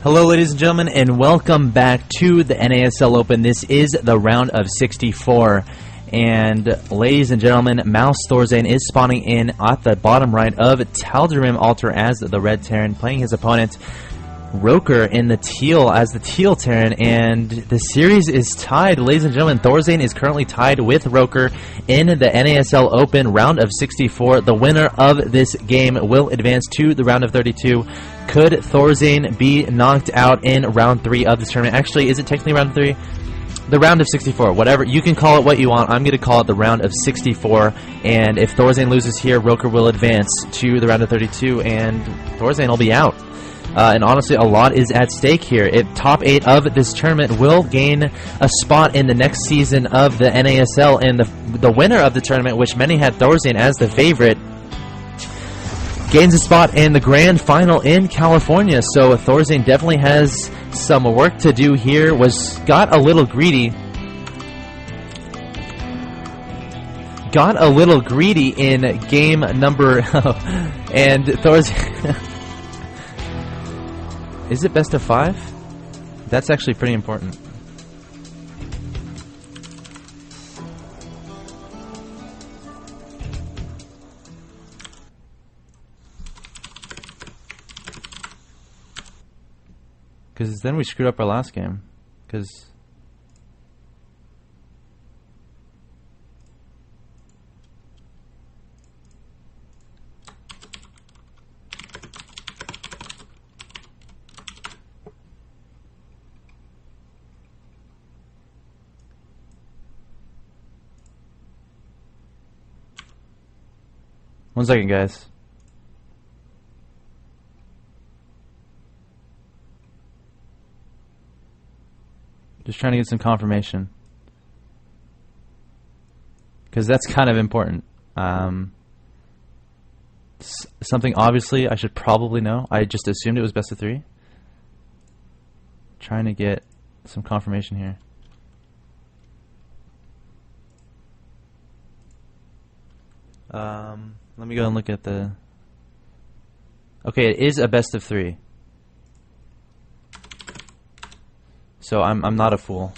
Hello ladies and gentlemen, and welcome back to the NASL Open. This is the round of 64, and ladies and gentlemen, mouzThorzain is spawning in at the bottom right of Tal'Darim altar as the red Terran, playing his opponent Roker in the teal as the teal Terran, and the series is tied. Ladies and gentlemen, Thorzain is currently tied with Roker in the NASL Open round of 64. The winner of this game will advance to the round of 32. Could Thorzain be knocked out in round 3 of this tournament? Actually, is it technically round 3? The round of 64, whatever. You can call it what you want. I'm going to call it the round of 64, and if Thorzain loses here, Roker will advance to the round of 32, and Thorzain will be out. And honestly, a lot is at stake here. Top 8 of this tournament will gain a spot in the next season of the NASL, and the winner of the tournament, which many had Thorzain as the favorite, gains a spot in the grand final in California. So Thorzain definitely has some work to do here. Got a little greedy. Got a little greedy in game number and Thorzain. Is it best of 5? That's actually pretty important. Because then we screwed up our last game. Because one second, guys. Just trying to get some confirmation, because that's kind of important. Something obviously I should probably know. I just assumed it was best of 3. Trying to get some confirmation here. Let me go and look at the... Okay, it is a best of 3. So I'm not a fool.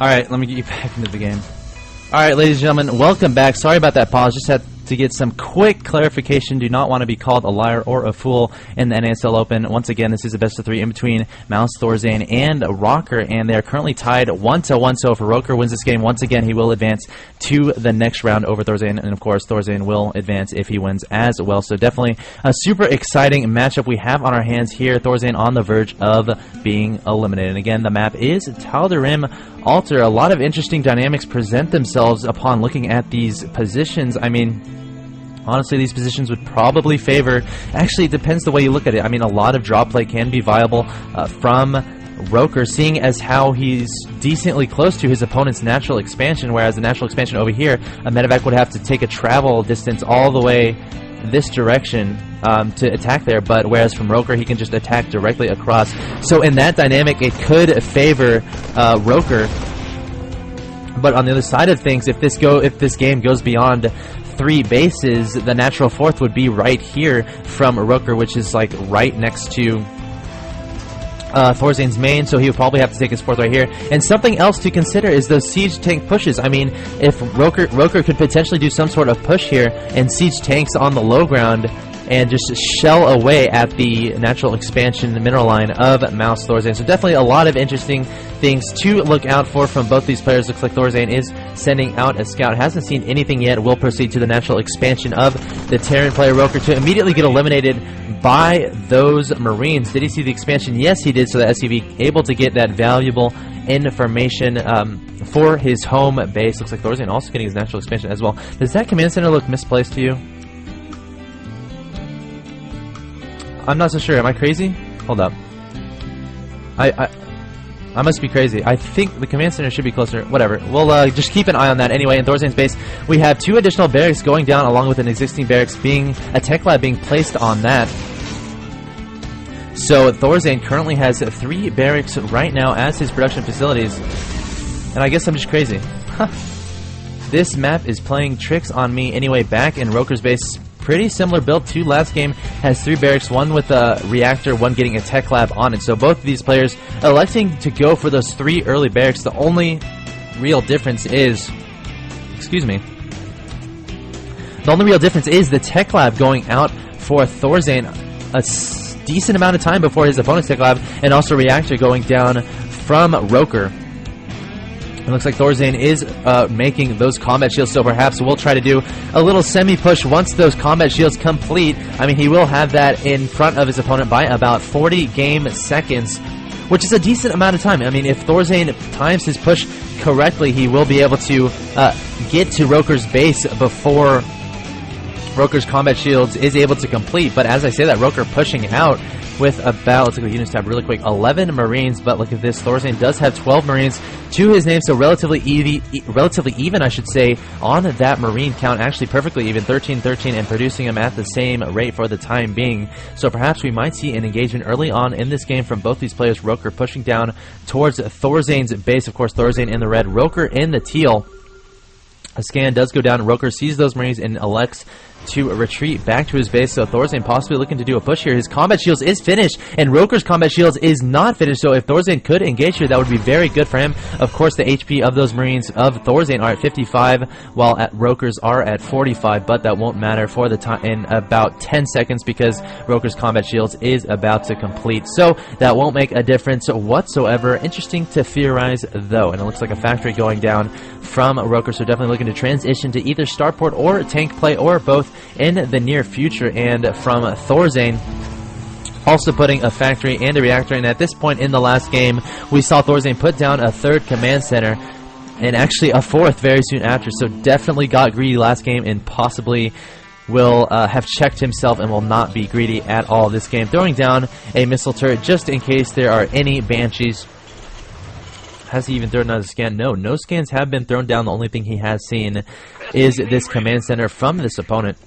Alright, let me get you back into the game. Alright, ladies and gentlemen, welcome back. Sorry about that pause. Just had to get some quick clarification. Do not want to be called a liar or a fool in the NASL Open. Once again, this is a best of 3 in between mouzThorzain and Roker, and they are currently tied 1-1. So if Roker wins this game, once again, he will advance to the next round over Thorzain, and of course, Thorzain will advance if he wins as well. So definitely a super exciting matchup we have on our hands here. Thorzain on the verge of being eliminated. And again, the map is Tal'Darim altar. A lot of interesting dynamics present themselves upon looking at these positions. I mean, honestly, these positions would probably favor... Actually, it depends the way you look at it. I mean, a lot of drop play can be viable from Roker, seeing as how he's decently close to his opponent's natural expansion, whereas the natural expansion over here, a medevac would have to take a travel distance all the way this direction to attack there, but whereas from Roker, he can just attack directly across. So in that dynamic, it could favor Roker. But on the other side of things, if this game goes beyond 3 bases, the natural 4th would be right here from Roker, which is like right next to Thorzain's main, so he would probably have to take his 4th right here. And something else to consider is those siege tank pushes. I mean, if Roker could potentially do some sort of push here and siege tanks on the low ground and just shell away at the natural expansion mineral line of mouzThorzain. So definitely a lot of interesting things to look out for from both these players. Looks like Thorzain is sending out a scout. Hasn't seen anything yet. Will proceed to the natural expansion of the Terran player Roker to immediately get eliminated by those Marines. Did he see the expansion? Yes, he did. So the SCV able to get that valuable information for his home base. Looks like Thorzain also getting his natural expansion as well. Does that command center look misplaced to you? I'm not so sure. Am I crazy? Hold up. I must be crazy. I think the command center should be closer. Whatever. We'll just keep an eye on that. Anyway, in Thorzain's base, we have 2 additional barracks going down, along with an existing barracks being a tech lab being placed on that. So Thorzain currently has 3 barracks right now as his production facilities. And I guess I'm just crazy. this map is playing tricks on me anyway. Back in Roker's base, pretty similar build to last game, has 3 barracks, 1 with a reactor, 1 getting a tech lab on it. So both of these players electing to go for those 3 early barracks. The only real difference is, the only real difference is the tech lab going out for Thorzain a decent amount of time before his opponent's tech lab, and also reactor going down from Roker. It looks like Thorzain is making those combat shields, so perhaps we'll try to do a little semi-push once those combat shields complete. I mean, he will have that in front of his opponent by about 40 game seconds, which is a decent amount of time. I mean, if Thorzain times his push correctly, he will be able to get to Roker's base before Roker's combat shields is able to complete. But as I say that, Roker pushing out with about, let's look at the units tab really quick, 11 Marines. But look at this, Thorzain does have 12 Marines to his name, so relatively even, I should say, on that Marine count. Actually perfectly even, 13-13, and producing them at the same rate for the time being. So perhaps we might see an engagement early on in this game from both these players. Roker pushing down towards Thorzain's base. Of course, Thorzain in the red, Roker in the teal. A scan does go down. Roker sees those Marines and elects to retreat back to his base. So Thorzain possibly looking to do a push here. His combat shields is finished, and Roker's combat shields is not finished. So if Thorzain could engage here, that would be very good for him. Of course, the HP of those Marines of Thorzain are at 55, while at Roker's are at 45. But that won't matter for the time in about 10 seconds because Roker's combat shields is about to complete. So that won't make a difference whatsoever. Interesting to theorize though, and it looks like a factory going down from Roker. So definitely looking to transition to either starport or tank play or both in the near future. And from Thorzain, also putting a factory and a reactor. And at this point in the last game, we saw Thorzain put down a 3rd command center and actually a 4th very soon after. So definitely got greedy last game and possibly will have checked himself and will not be greedy at all this game. Throwing down a missile turret just in case there are any Banshees. Has he even thrown out a scan? No, no scans have been thrown down. The only thing he has seen is this command center from this opponent.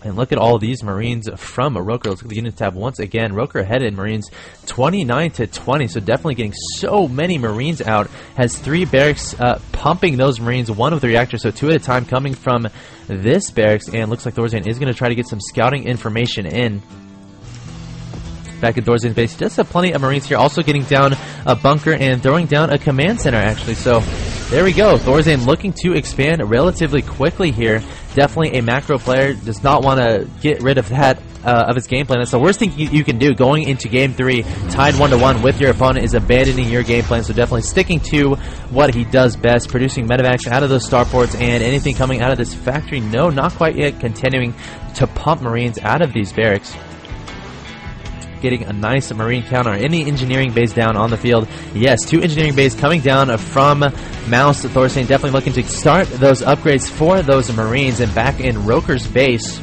And look at all these Marines from Roker. Let's look at the unit tab once again. Roker ahead in Marines 29-20, so definitely getting so many Marines out. Has 3 barracks pumping those Marines, 1 with the reactor, so 2 at a time coming from this barracks. And looks like Thorzain is going to try to get some scouting information in. Back at Thorzain's base, he does have plenty of Marines here, also getting down a bunker and throwing down a command center actually. So there we go, Thorzain looking to expand relatively quickly here. Definitely a macro player, does not want to get rid of that of his game plan. That's the worst thing you can do going into game 3 tied 1-1 with your opponent, is abandoning your game plan. So definitely sticking to what he does best, producing medevacs out of those starports, and anything coming out of this factory, no, not quite yet. Continuing to pump Marines out of these barracks, getting a nice Marine count. Or any engineering base down on the field? Yes, 2 engineering bays coming down from mouzThorzain, definitely looking to start those upgrades for those Marines. And back in Roker's base,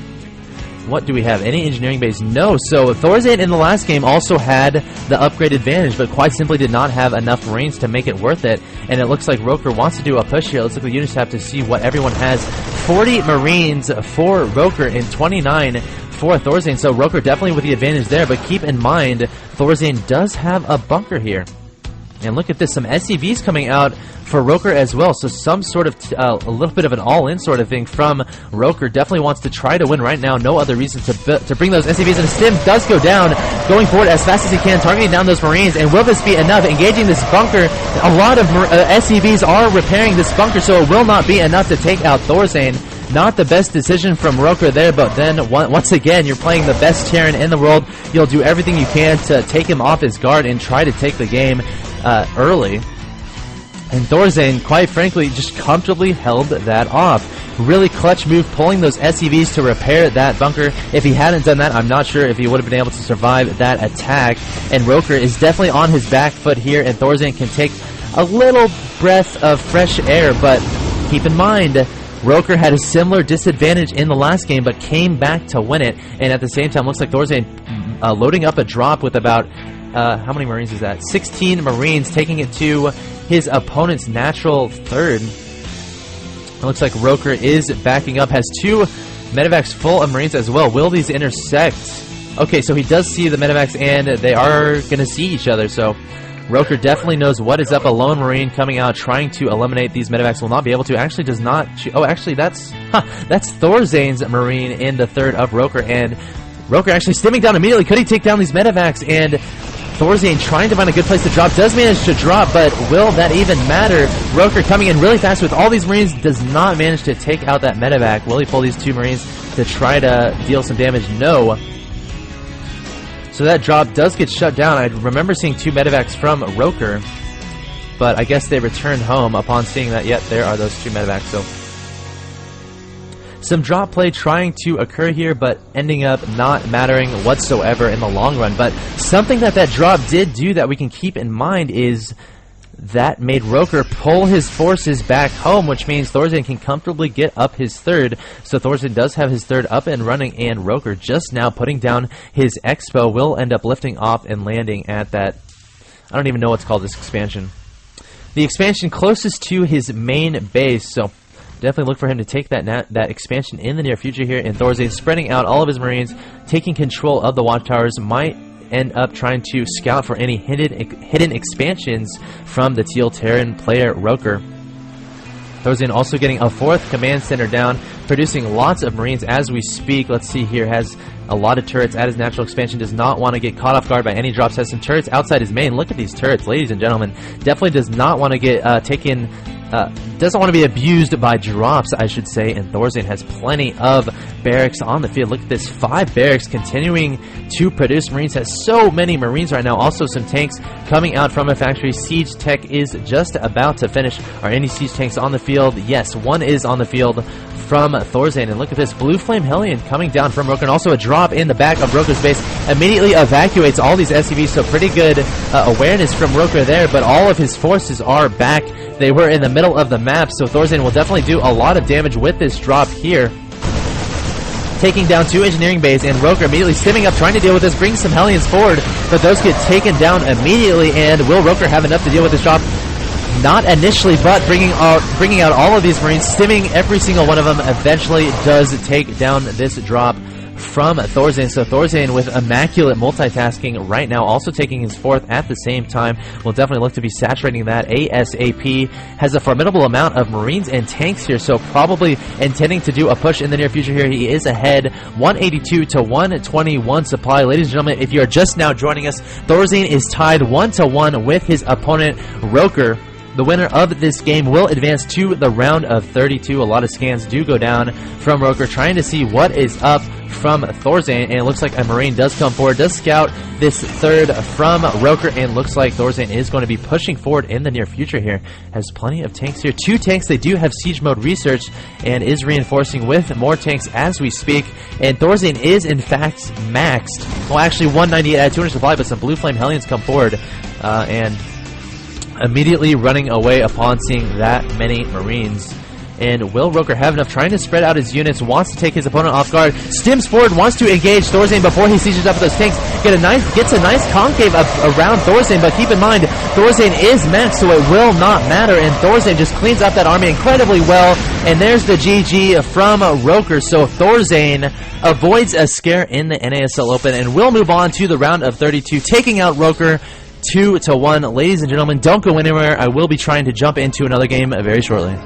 what do we have? Any engineering base? No. So Thorzain in the last game also had the upgrade advantage, but quite simply did not have enough Marines to make it worth it. And it looks like Roker wants to do a push here. Let's look at the units tab to see what everyone has. 40 Marines for Roker and 29 for Thorzain. So Roker definitely with the advantage there, but keep in mind Thorzain does have a bunker here. And look at this, some SCVs coming out for Roker as well. So some sort of, a little bit of an all-in sort of thing from Roker. Definitely wants to try to win right now. No other reason to bring those SCVs. And Stim does go down, going forward as fast as he can, targeting down those Marines. And will this be enough? Engaging this bunker. A lot of SCVs are repairing this bunker, so it will not be enough to take out Thorzain. Not the best decision from Roker there, but then once again, you're playing the best Terran in the world. You'll do everything you can to take him off his guard and try to take the game early. And Thorzain, quite frankly, just comfortably held that off. Really clutch move, pulling those SCVs to repair that bunker. If he hadn't done that, I'm not sure if he would have been able to survive that attack. And Roker is definitely on his back foot here, and Thorzain can take a little breath of fresh air. But keep in mind, Roker had a similar disadvantage in the last game, but came back to win it. And at the same time, looks like Thorzain loading up a drop with about, how many Marines is that? 16 Marines, taking it to his opponent's natural 3rd. It looks like Roker is backing up, has 2 medevacs full of Marines as well. Will these intersect? Okay, so he does see the medevacs, and they are going to see each other. So Roker definitely knows what is up. A lone Marine coming out trying to eliminate these medevacs. Will not be able to. Actually does not. Oh, actually that's Thorzain's Marine in the third of Roker. And Roker actually stimming down immediately. Could he take down these medevacs? And ThorzainThorzainThorzain trying to find a good place to drop. Does manage to drop, but will that even matter? Roker coming in really fast with all these Marines. Does not manage to take out that medevac. Will he pull these two Marines to try to deal some damage? No. So that drop does get shut down. I remember seeing two medevacs from Roker, but I guess they returned home upon seeing that, yet there are those two medevacs. So some drop play trying to occur here, but ending up not mattering whatsoever in the long run. But something that drop did do that we can keep in mind is that made Roker pull his forces back home, which means ThorzainThorzain can comfortably get up his third. So ThorzainThorzain does have his third up and running, and Roker just now putting down his Expo will end up lifting off and landing at that, I don't even know what's called this expansion. The expansion closest to his main base, so definitely look for him to take that expansion in the near future here. And ThorzainThorzain spreading out all of his Marines, taking control of the watchtowers, might end up trying to scout for any hidden expansions from the Teal Terran player Roker. ThorzainThorzain also getting a fourth command center down, producing lots of Marines as we speak. Let's see here, has a lot of turrets at his natural expansion, does not want to get caught off guard by any drops, has some turrets outside his main. Look at these turrets, ladies and gentlemen. Definitely does not want to get doesn't want to be abused by drops, I should say, and ThorzainThorzain has plenty of barracks on the field. Look at this, 5 barracks continuing to produce Marines, has so many Marines right now. Also some tanks coming out from a factory. Siege tech is just about to finish. Are any siege tanks on the field? Yes, one is on the field from ThorzainThorzain. And look at this, Blue Flame Hellion coming down from Roker, and also a drop in the back of Roker's base. Immediately evacuates all these SCVs, so pretty good awareness from Roker there, but all of his forces are back. They were in the middle of the map, so ThorzainThorzain will definitely do a lot of damage with this drop here. Taking down 2 engineering bays, and Roker immediately stimming up, trying to deal with this, brings some Hellions forward, but those get taken down immediately. And will Roker have enough to deal with this drop? Not initially, but bringing out all of these Marines, stimming every single one of them, eventually does take down this drop from ThorzainThorzain. So ThorzainThorzain with immaculate multitasking right now, also taking his fourth at the same time. Will definitely look to be saturating that ASAP. Has a formidable amount of Marines and tanks here, so probably intending to do a push in the near future here. He is ahead 182 to 121 supply. Ladies and gentlemen, if you are just now joining us, ThorzainThorzain is tied 1-1 with his opponent Roker. The winner of this game will advance to the round of 32. A lot of scans do go down from Roker, trying to see what is up from ThorzainThorzain, and it looks like a Marine does come forward, does scout this third from Roker, and looks like ThorzainThorzain is going to be pushing forward in the near future here. Has plenty of tanks here. 2 tanks, they do have siege mode research, and is reinforcing with more tanks as we speak. And ThorzainThorzain is in fact maxed. Well, actually 198 at 200 supply, but some Blue Flame Hellions come forward, and immediately running away upon seeing that many Marines. And will Roker have enough? Trying to spread out his units, wants to take his opponent off guard, stims forward, wants to engage ThorzainThorzain before he sieges up with those tanks. Gets a nice concave around ThorzainThorzain, but keep in mind, ThorzainThorzain is maxed, so it will not matter, and ThorzainThorzain just cleans up that army incredibly well, and there's the GG from Roker. So ThorzainThorzain avoids a scare in the NASL Open, and will move on to the round of 32, taking out Roker 2-1. Ladies and gentlemen, don't go anywhere. I will be trying to jump into another game very shortly.